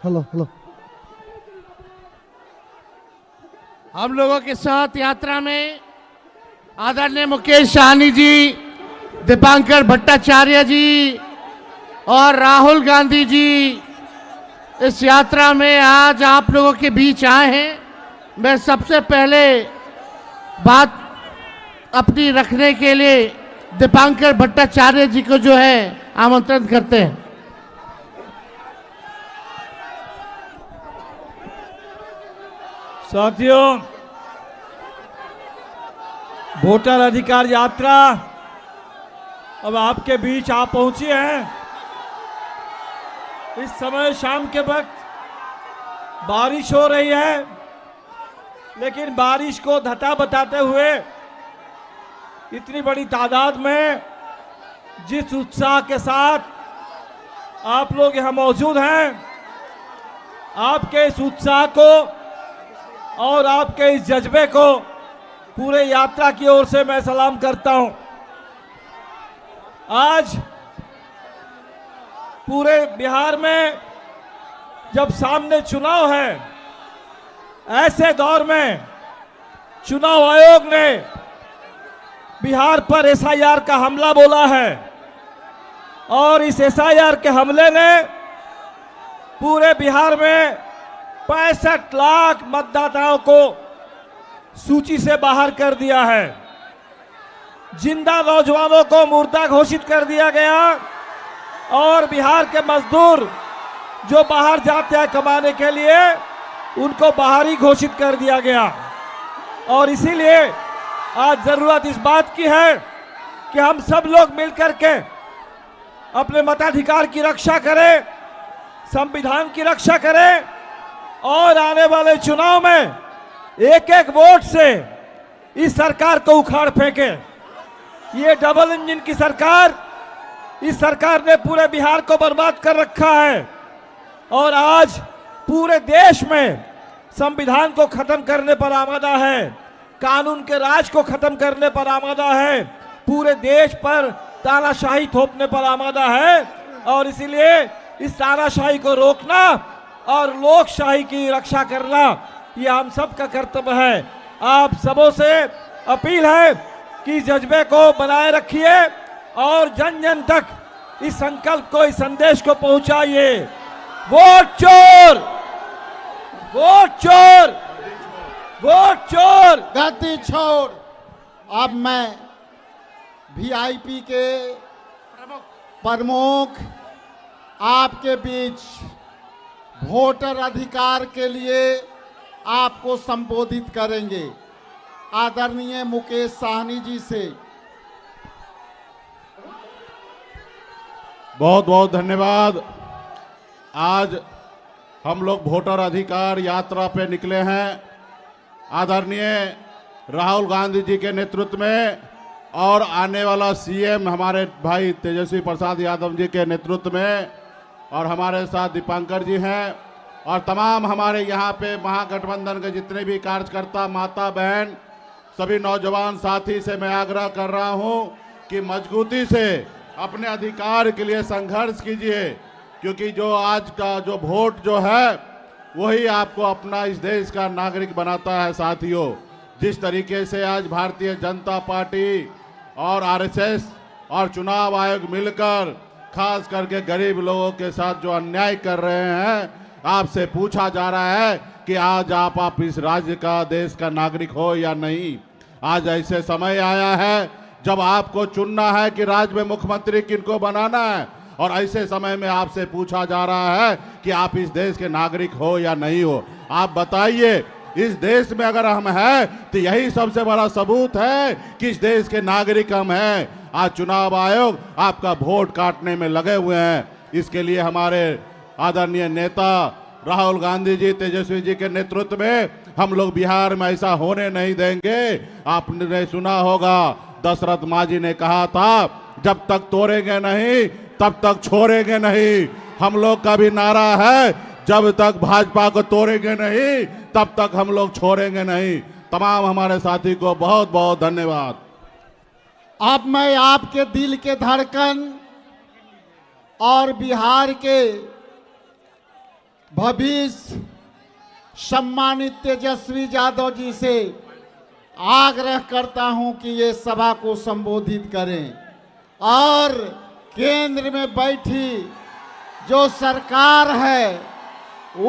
Hello hello. हम लोगों के साथ यात्रा में आदरणीय मुकेश सहनी जी, दीपांकर भट्टाचार्य जी और राहुल गांधी जी इस यात्रा में आज आप लोगों के बीच आए हैं। मैं सबसे पहले बात अपनी रखने के लिए दीपांकर भट्टाचार्य जी को जो है आमंत्रित करते हैं। साथियों, वोटर अधिकार यात्रा अब आपके बीच आ पहुंची है। इस समय शाम के वक्त बारिश हो रही है, लेकिन बारिश को धता बताते हुए इतनी बड़ी तादाद में जिस उत्साह के साथ आप लोग यहां मौजूद हैं, आपके इस उत्साह को और आपके इस जज्बे को पूरे यात्रा की ओर से मैं सलाम करता हूं। आज पूरे बिहार में जब सामने चुनाव है, ऐसे दौर में चुनाव आयोग ने बिहार पर एसआईआर का हमला बोला है और इस एसआईआर के हमले ने पूरे बिहार में 65 लाख मतदाताओं को सूची से बाहर कर दिया है। जिंदा नौजवानों को मुर्दा घोषित कर दिया गया और बिहार के मजदूर जो बाहर जाते हैं कमाने के लिए, उनको बाहरी घोषित कर दिया गया। और इसीलिए आज जरूरत इस बात की है कि हम सब लोग मिलकर के अपने मताधिकार की रक्षा करें, संविधान की रक्षा करें और आने वाले चुनाव में एक एक वोट से इस सरकार को उखाड़ फेंके। ये डबल इंजन की सरकार, इस सरकार ने पूरे बिहार को बर्बाद कर रखा है और आज पूरे देश में संविधान को खत्म करने पर आमादा है, कानून के राज को खत्म करने पर आमादा है, पूरे देश पर तानाशाही थोपने पर आमादा है। और इसीलिए इस तानाशाही को रोकना और लोकशाही की रक्षा करना ये हम सब का कर्तव्य है। आप सबों से अपील है कि जज्बे को बनाए रखिए और जन जन तक इस संकल्प को, इस संदेश को पहुंचाइए। वोट चोर, वोट चोर, वोट चोर, गद्दी छोड़। अब मैं वीआईपी के प्रमुख आपके बीच वोटर अधिकार के लिए आपको संबोधित करेंगे। आदरणीय मुकेश सहनी जी से बहुत बहुत धन्यवाद। आज हम लोग वोटर अधिकार यात्रा पे निकले हैं आदरणीय राहुल गांधी जी के नेतृत्व में और आने वाला सीएम हमारे भाई तेजस्वी प्रसाद यादव जी के नेतृत्व में, और हमारे साथ दीपांकर जी हैं और तमाम हमारे यहाँ पे महागठबंधन के जितने भी कार्यकर्ता, माता बहन, सभी नौजवान साथी से मैं आग्रह कर रहा हूँ कि मजबूती से अपने अधिकार के लिए संघर्ष कीजिए, क्योंकि जो आज का जो वोट जो है वही आपको अपना इस देश का नागरिक बनाता है। साथियों, जिस तरीके से आज भारतीय जनता पार्टी और आरएसएस और चुनाव आयोग मिलकर खास करके गरीब लोगों के साथ जो अन्याय कर रहे हैं, आपसे पूछा जा रहा है कि आज आप इस राज्य का, देश का नागरिक हो या नहीं। आज ऐसे समय आया है जब आपको चुनना है कि राज्य में मुख्यमंत्री किनको बनाना है, और ऐसे समय में आपसे पूछा जा रहा है कि आप इस देश के नागरिक हो या नहीं हो। आप बताइए, इस देश में अगर हम हैं तो यही सबसे बड़ा सबूत है कि इस देश के नागरिक हम हैं। आज चुनाव आयोग आपका वोट काटने में लगे हुए हैं। इसके लिए हमारे आदरणीय नेता राहुल गांधी जी, तेजस्वी जी के नेतृत्व में हम लोग बिहार में ऐसा होने नहीं देंगे। आपने सुना होगा दशरथ मांझी ने कहा था, जब तक तोड़ेंगे नहीं तब तक छोड़ेंगे नहीं। हम लोग का भी नारा है, जब तक भाजपा को तोड़ेंगे नहीं तब तक हम लोग छोड़ेंगे नहीं। तमाम हमारे साथी को बहुत बहुत धन्यवाद। अब मैं आपके दिल के धड़कन और बिहार के भविष्य सम्मानित तेजस्वी यादव जी से आग्रह करता हूं कि ये सभा को संबोधित करें और केंद्र में बैठी जो सरकार है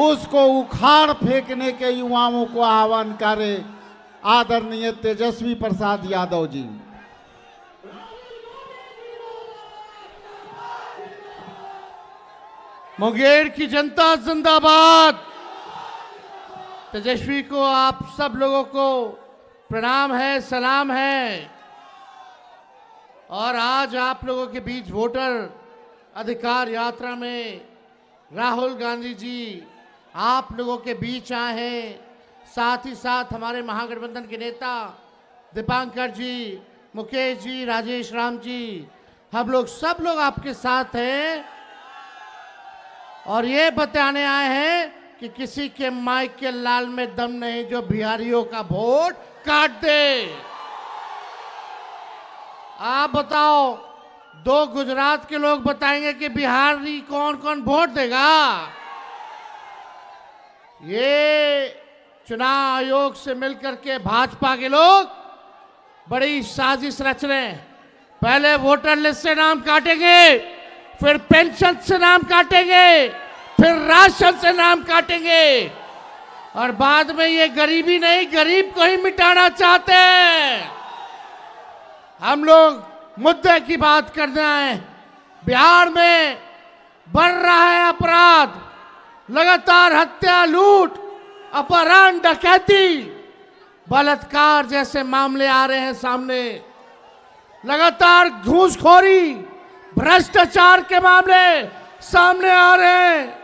उसको उखाड़ फेंकने के युवाओं को आह्वान करें। आदरणीय तेजस्वी प्रसाद यादव जी। मुंगेर की जनता जिंदाबाद। तेजस्वी को आप सब लोगों को प्रणाम है, सलाम है। और आज आप लोगों के बीच वोटर अधिकार यात्रा में राहुल गांधी जी आप लोगों के बीच आए हैं। साथ ही साथ हमारे महागठबंधन के नेता दीपांकर जी, मुकेश जी, राजेश राम जी, हम लोग सब लोग आपके साथ हैं और ये बताने आए हैं कि किसी के माइक के लाल में दम नहीं जो बिहारियों का वोट काट दे। आप बताओ, दो गुजरात के लोग बताएंगे कि बिहारी कौन कौन वोट देगा। ये चुनाव आयोग से मिलकर के भाजपा के लोग बड़ी साजिश रच रहे हैं। पहले वोटर लिस्ट से नाम काटेंगे, फिर पेंशन से नाम काटेंगे, फिर राशन से नाम काटेंगे और बाद में ये गरीबी नहीं, गरीब को ही मिटाना चाहते हैं। हम लोग मुद्दे की बात करना है। बिहार में बढ़ रहा है अपराध, लगातार हत्या, लूट, अपहरण, डकैती, बलात्कार जैसे मामले आ रहे हैं सामने। लगातार घूसखोरी, भ्रष्टाचार के मामले सामने आ रहे हैं।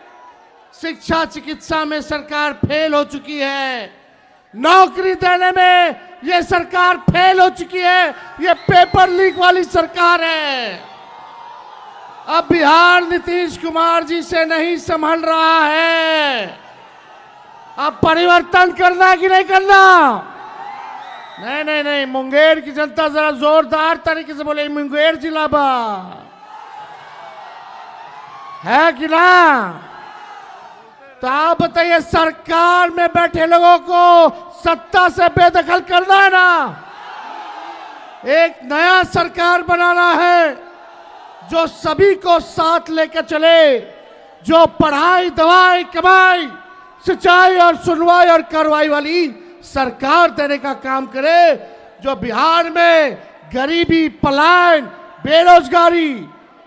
शिक्षा चिकित्सा में सरकार फेल हो चुकी है। नौकरी देने में ये सरकार फेल हो चुकी है। ये पेपर लीक वाली सरकार है। अब बिहार नीतीश कुमार जी से नहीं संभल रहा है। अब परिवर्तन करना कि नहीं करना? नहीं नहीं नहीं, मुंगेर की जनता जरा जोरदार तरीके से बोले, मुंगेर जिला बा है कि ना? तो आप बताइए, सरकार में बैठे लोगों को सत्ता से बेदखल करना है ना? एक नया सरकार बनाना है जो सभी को साथ लेकर चले, जो पढ़ाई, दवाई, कमाई, सिंचाई और सुनवाई और कार्रवाई वाली सरकार देने का काम करे, जो बिहार में गरीबी, पलायन, बेरोजगारी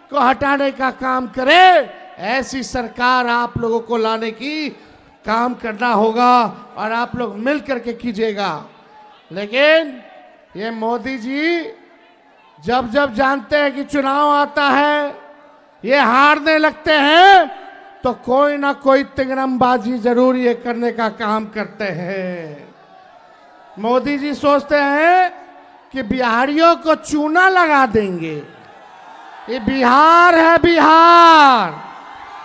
को हटाने का काम करे। ऐसी सरकार आप लोगों को लाने की काम करना होगा और आप लोग मिल करके कीजिएगा। लेकिन ये मोदी जी जब जब जानते हैं कि चुनाव आता है, ये हारने लगते हैं, तो कोई ना कोई तिंगरमबाजी जरूर ये करने का काम करते हैं। मोदी जी सोचते हैं कि बिहारियों को चूना लगा देंगे। ये बिहार है, बिहार।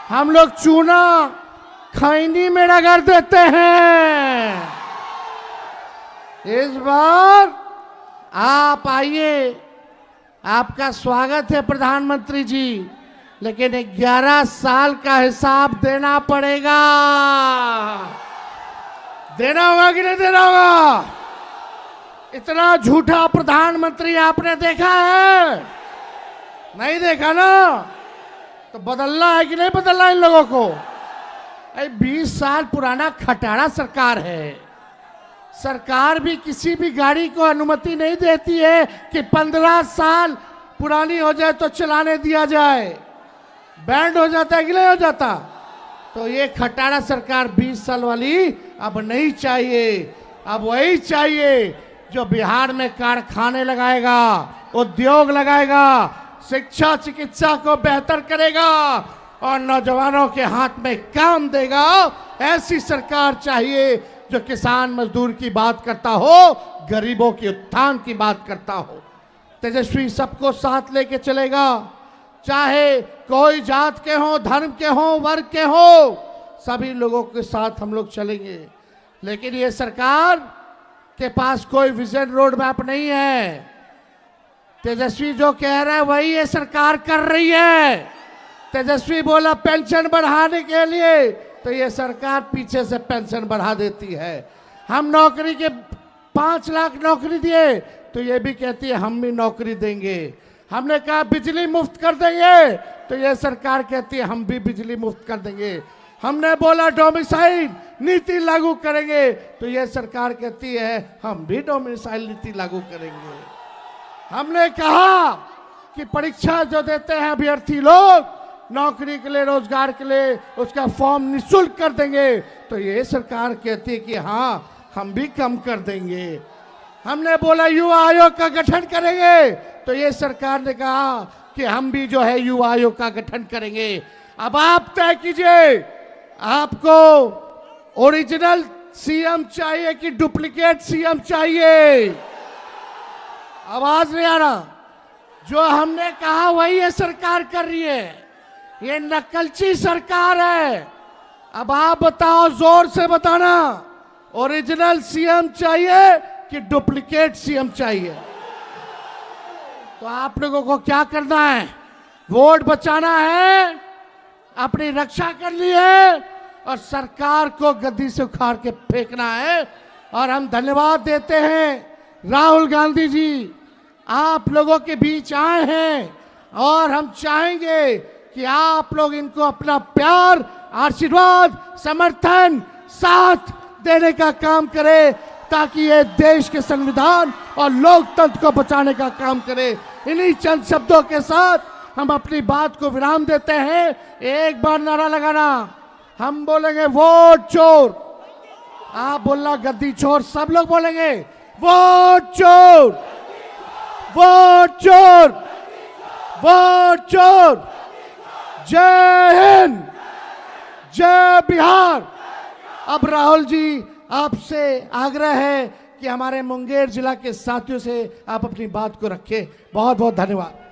हम लोग चूना खैनी में रगड़ देते हैं। इस बार आप आइए, आपका स्वागत है प्रधानमंत्री जी, लेकिन 11 साल का हिसाब देना पड़ेगा। देना होगा कि नहीं देना होगा? इतना झूठा प्रधानमंत्री आपने देखा है? नहीं देखा ना? तो बदलना है कि नहीं बदलना इन लोगों को? 20 साल पुराना खटारा सरकार है। सरकार भी किसी भी गाड़ी को अनुमति नहीं देती है कि 15 साल पुरानी हो जाए तो चलाने दिया जाए। बैंड हो जाता है कि नहीं हो जाता? तो ये खटारा सरकार 20 साल वाली अब नहीं चाहिए। अब वही चाहिए जो बिहार में कारखाने लगाएगा, उद्योग लगाएगा, शिक्षा चिकित्सा को बेहतर करेगा और नौजवानों के हाथ में काम देगा। ऐसी सरकार चाहिए जो किसान मजदूर की बात करता हो, गरीबों के उत्थान की बात करता हो। तेजस्वी सबको साथ लेके चलेगा, चाहे कोई जात के हो, धर्म के हो, वर्ग के हो, सभी लोगों के साथ हम लोग चलेंगे। लेकिन ये सरकार के पास कोई विजन रोड मैप नहीं है। तेजस्वी जो कह रहा है वही ये सरकार कर रही है। तेजस्वी बोला पेंशन बढ़ाने के लिए तो ये सरकार पीछे से पेंशन बढ़ा देती है। हम नौकरी के 5 लाख नौकरी दिए तो ये भी कहती है हम भी नौकरी देंगे। हमने कहा बिजली मुफ्त कर देंगे तो ये सरकार कहती है हम भी बिजली मुफ्त कर देंगे। हमने बोला डोमिसाइल नीति लागू करेंगे तो ये सरकार कहती है हम भी डोमिसाइल नीति लागू करेंगे। हमने कहा कि परीक्षा जो देते हैं अभ्यर्थी लोग नौकरी के लिए, रोजगार के लिए, उसका फॉर्म निःशुल्क कर देंगे तो ये सरकार कहती है कि हाँ हम भी कम कर देंगे। हमने बोला युवा आयोग का गठन करेंगे तो ये सरकार ने कहा कि हम भी जो है युवा आयोग का गठन करेंगे। अब आप तय कीजिए, आपको ओरिजिनल सीएम चाहिए कि डुप्लीकेट सीएम चाहिए? आवाज नहीं आ रहा। जो हमने कहा वही ये सरकार कर रही है। ये नकलची सरकार है। अब आप बताओ, जोर से बताना, ओरिजिनल सीएम चाहिए कि डुप्लीकेट सीएम चाहिए? तो आप लोगों को क्या करना है? वोट बचाना है, अपनी रक्षा करनी है और सरकार को गद्दी से उखाड़ के फेंकना है। और हम धन्यवाद देते हैं राहुल गांधी जी, आप लोगों के बीच आए हैं और हम चाहेंगे कि आप लोग इनको अपना प्यार, आशीर्वाद, समर्थन, साथ देने का काम करें ताकि ये देश के संविधान और लोकतंत्र को बचाने का काम करे। इन्हीं चंद शब्दों के साथ हम अपनी बात को विराम देते हैं। एक बार नारा लगाना, हम बोलेंगे वोट चोर, आप बोलना गद्दी चोर, सब लोग बोलेंगे वोट चोर, वोट चोर, वोट चोर। जय हिंद, जय बिहार। अब राहुल जी, आपसे आग्रह है कि हमारे मुंगेर जिला के साथियों से आप अपनी बात को रखें। बहुत बहुत धन्यवाद।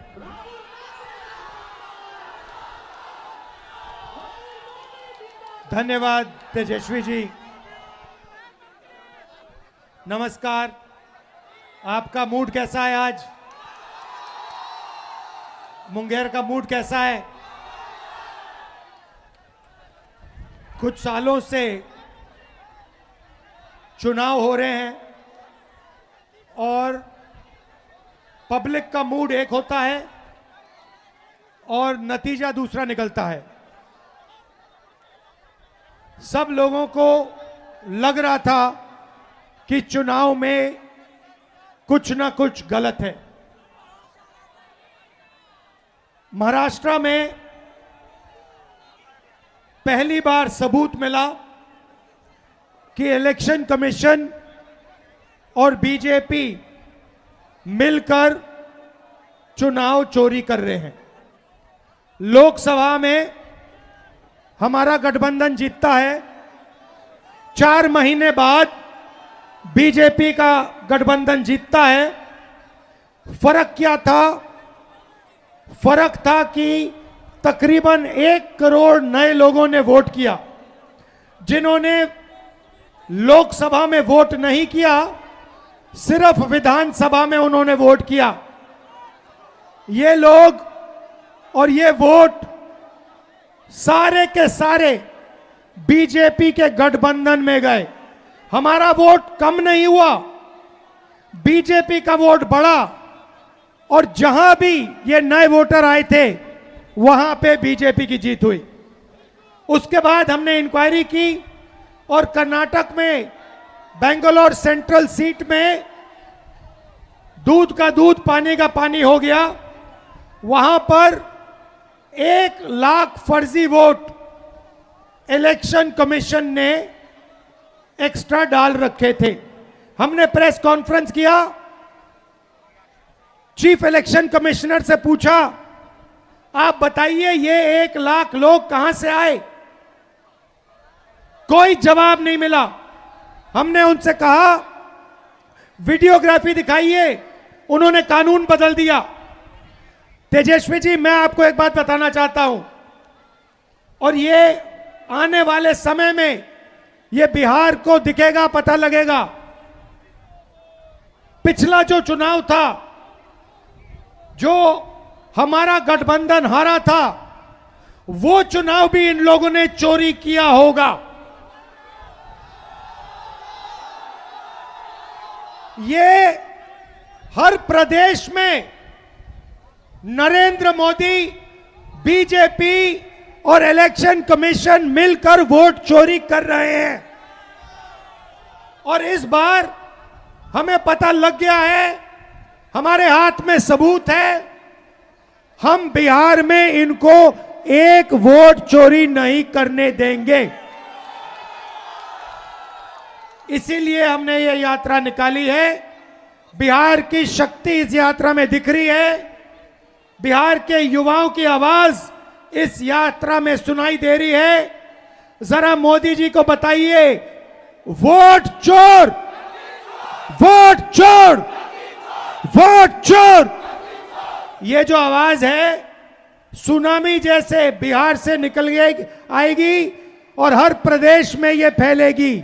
धन्यवाद तेजस्वी जी। नमस्कार, आपका मूड कैसा है आज? मुंगेर का मूड कैसा है? कुछ सालों से चुनाव हो रहे हैं और पब्लिक का मूड एक होता है और नतीजा दूसरा निकलता है। सब लोगों को लग रहा था कि चुनाव में कुछ ना कुछ गलत है। महाराष्ट्र में पहली बार सबूत मिला कि इलेक्शन कमीशन और बीजेपी मिलकर चुनाव चोरी कर रहे हैं। लोकसभा में हमारा गठबंधन जीतता है, 4 महीने बाद बीजेपी का गठबंधन जीतता है। फर्क क्या था? फर्क था कि तकरीबन 1 करोड़ नए लोगों ने वोट किया। जिन्होंने लोकसभा में वोट नहीं किया, सिर्फ विधानसभा में उन्होंने वोट किया। ये लोग और ये वोट सारे के सारे बीजेपी के गठबंधन में गए। हमारा वोट कम नहीं हुआ, बीजेपी का वोट बढ़ा और जहां भी ये नए वोटर आए थे वहां पे बीजेपी की जीत हुई। उसके बाद हमने इंक्वायरी की और कर्नाटक में बेंगलोर सेंट्रल सीट में दूध का दूध, पानी का पानी हो गया। वहां पर 1 लाख फर्जी वोट इलेक्शन कमीशन ने एक्स्ट्रा डाल रखे थे। हमने प्रेस कॉन्फ्रेंस किया, चीफ इलेक्शन कमिश्नर से पूछा, आप बताइए ये 1 लाख लोग कहां से आए? कोई जवाब नहीं मिला। हमने उनसे कहा वीडियोग्राफी दिखाइए, उन्होंने कानून बदल दिया। तेजस्वी जी, मैं आपको एक बात बताना चाहता हूं और ये आने वाले समय में ये बिहार को दिखेगा, पता लगेगा। पिछला जो चुनाव था, जो हमारा गठबंधन हारा था, वो चुनाव भी इन लोगों ने चोरी किया होगा। ये हर प्रदेश में नरेंद्र मोदी, बीजेपी और इलेक्शन कमीशन मिलकर वोट चोरी कर रहे हैं। और इस बार हमें पता लग गया है, हमारे हाथ में सबूत है, हम बिहार में इनको एक वोट चोरी नहीं करने देंगे। इसीलिए हमने ये यात्रा निकाली है। बिहार की शक्ति इस यात्रा में दिख रही है। बिहार के युवाओं की आवाज इस यात्रा में सुनाई दे रही है। जरा मोदी जी को बताइए, वोट चोर, वोट चोर, वोट चोर। ये जो आवाज है सुनामी जैसे बिहार से निकल आएगी और हर प्रदेश में ये फैलेगी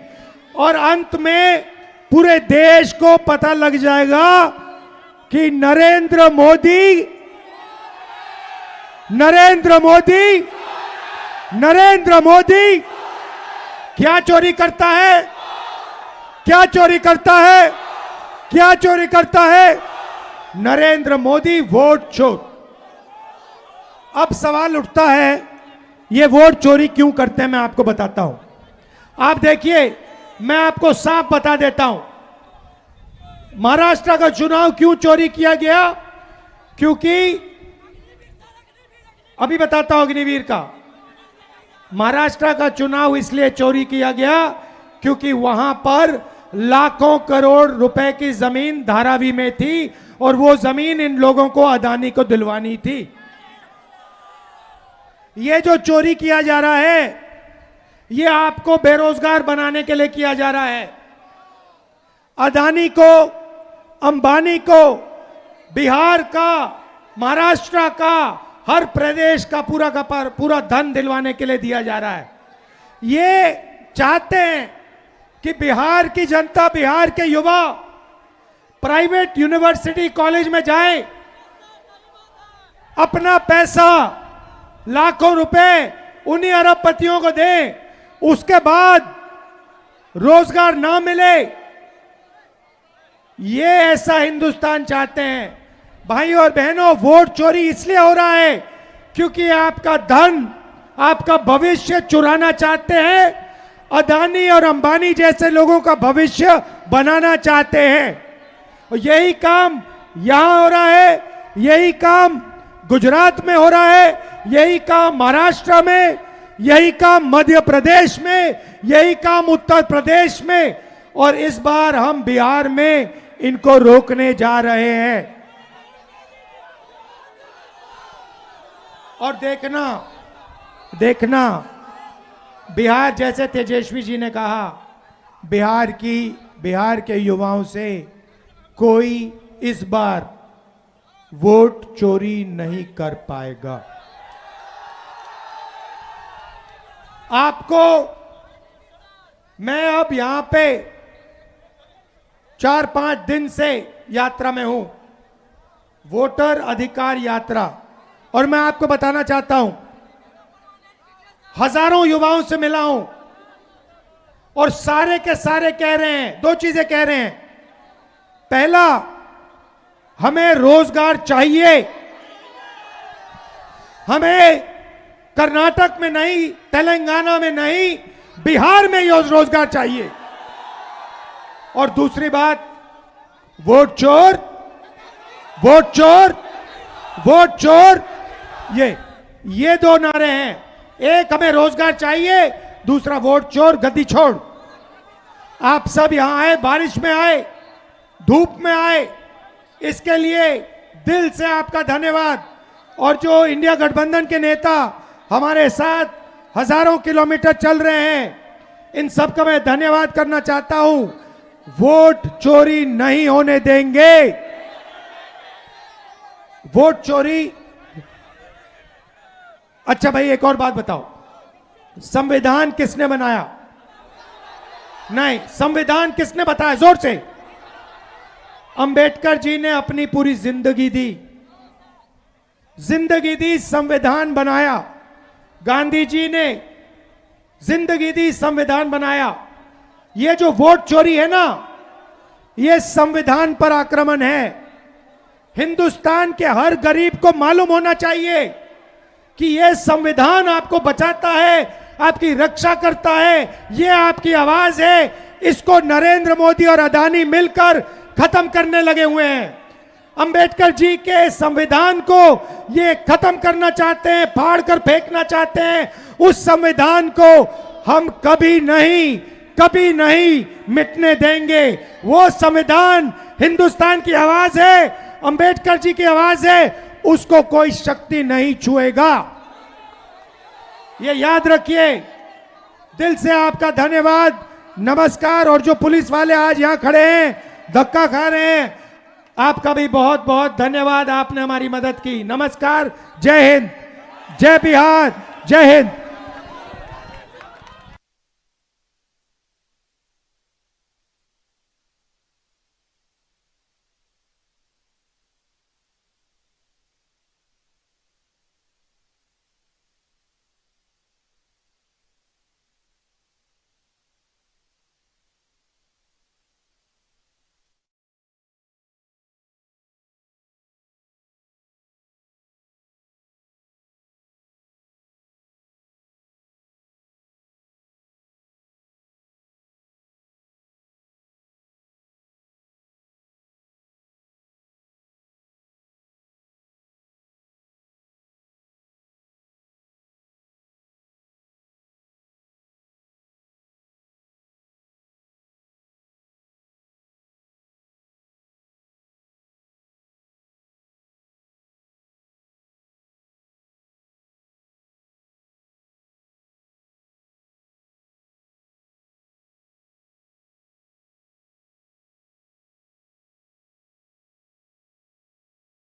और अंत में पूरे देश को पता लग जाएगा कि नरेंद्र मोदी, नरेंद्र मोदी, नरेंद्र मोदी क्या चोरी करता है, क्या चोरी करता है, क्या चोरी करता है? नरेंद्र मोदी वोट चोर। अब सवाल उठता है, ये वोट चोरी क्यों करते हैं? मैं आपको बताता हूं। आप देखिए, मैं आपको साफ बता देता हूं, महाराष्ट्र का चुनाव क्यों चोरी किया गया। क्योंकि अभी बताता हूं अग्निवीर का, महाराष्ट्र का चुनाव इसलिए चोरी किया गया क्योंकि वहां पर लाखों करोड़ रुपए की जमीन धारावी में थी और वो जमीन इन लोगों को अदानी को दिलवानी थी। ये जो चोरी किया जा रहा है, ये आपको बेरोजगार बनाने के लिए किया जा रहा है। अदानी को, अंबानी को बिहार का, महाराष्ट्र का, हर प्रदेश का पूरा धन दिलवाने के लिए दिया जा रहा है। ये चाहते हैं कि बिहार की जनता, बिहार के युवा प्राइवेट यूनिवर्सिटी कॉलेज में जाए, अपना पैसा लाखों रुपए उन्हीं अरबपतियों को दें, उसके बाद रोजगार ना मिले। ये ऐसा हिंदुस्तान चाहते हैं। भाई और बहनों, वोट चोरी इसलिए हो रहा है क्योंकि आपका धन, आपका भविष्य चुराना चाहते हैं। अदानी और अंबानी जैसे लोगों का भविष्य बनाना चाहते हैं। और यही काम यहां हो रहा है, यही काम गुजरात में हो रहा है, यही काम महाराष्ट्र में, यही काम मध्य प्रदेश में, यही काम उत्तर प्रदेश में, और इस बार हम बिहार में इनको रोकने जा रहे हैं। और देखना बिहार, जैसे तेजस्वी जी ने कहा, बिहार के युवाओं से कोई इस बार वोट चोरी नहीं कर पाएगा। आपको मैं अब यहां पे 4-5 दिन से यात्रा में हूं, वोटर अधिकार यात्रा, और मैं आपको बताना चाहता हूं, हजारों युवाओं से मिला हूं और सारे के सारे कह रहे हैं, 2 चीजें कह रहे हैं। पहला, हमें रोजगार चाहिए, हमें कर्नाटक में नहीं, तेलंगाना में नहीं, बिहार में रोजगार चाहिए। और दूसरी बात, वोट चोर, वोट चोर, वोट चोर, ये 2 नारे हैं। एक, हमें रोजगार चाहिए, दूसरा वोट चोर, गद्दी छोड़। आप सब यहां आए, बारिश में आए, धूप में आए, इसके लिए दिल से आपका धन्यवाद। और जो इंडिया गठबंधन के नेता हमारे साथ हजारों किलोमीटर चल रहे हैं, इन सब का मैं धन्यवाद करना चाहता हूं। वोट चोरी नहीं होने देंगे। वोट चोरी। अच्छा भाई, एक और बात बताओ, संविधान किसने बनाया? नहीं, संविधान किसने बताया? जोर से। अंबेडकर जी ने अपनी पूरी जिंदगी दी, संविधान बनाया। गांधी जी ने जिंदगी दी, संविधान बनाया। ये जो वोट चोरी है ना, ये संविधान पर आक्रमण है। हिंदुस्तान के हर गरीब को मालूम होना चाहिए कि यह संविधान आपको बचाता है, आपकी रक्षा करता है, यह आपकी आवाज है। इसको नरेंद्र मोदी और अदानी मिलकर खत्म करने लगे हुए हैं। अंबेडकर जी के संविधान को ये खत्म करना चाहते हैं, फाड़ कर फेंकना चाहते हैं। उस संविधान को हम कभी नहीं मिटने देंगे। वो संविधान हिंदुस्तान की आवाज है, अंबेडकर जी की आवाज है, उसको कोई शक्ति नहीं छुएगा। ये याद रखिए। दिल से आपका धन्यवाद, नमस्कार। और जो पुलिस वाले आज यहां खड़े हैं, धक्का खा रहे हैं, आपका भी बहुत बहुत धन्यवाद, आपने हमारी मदद की। नमस्कार, जय हिंद, जय बिहार, जय हिंद।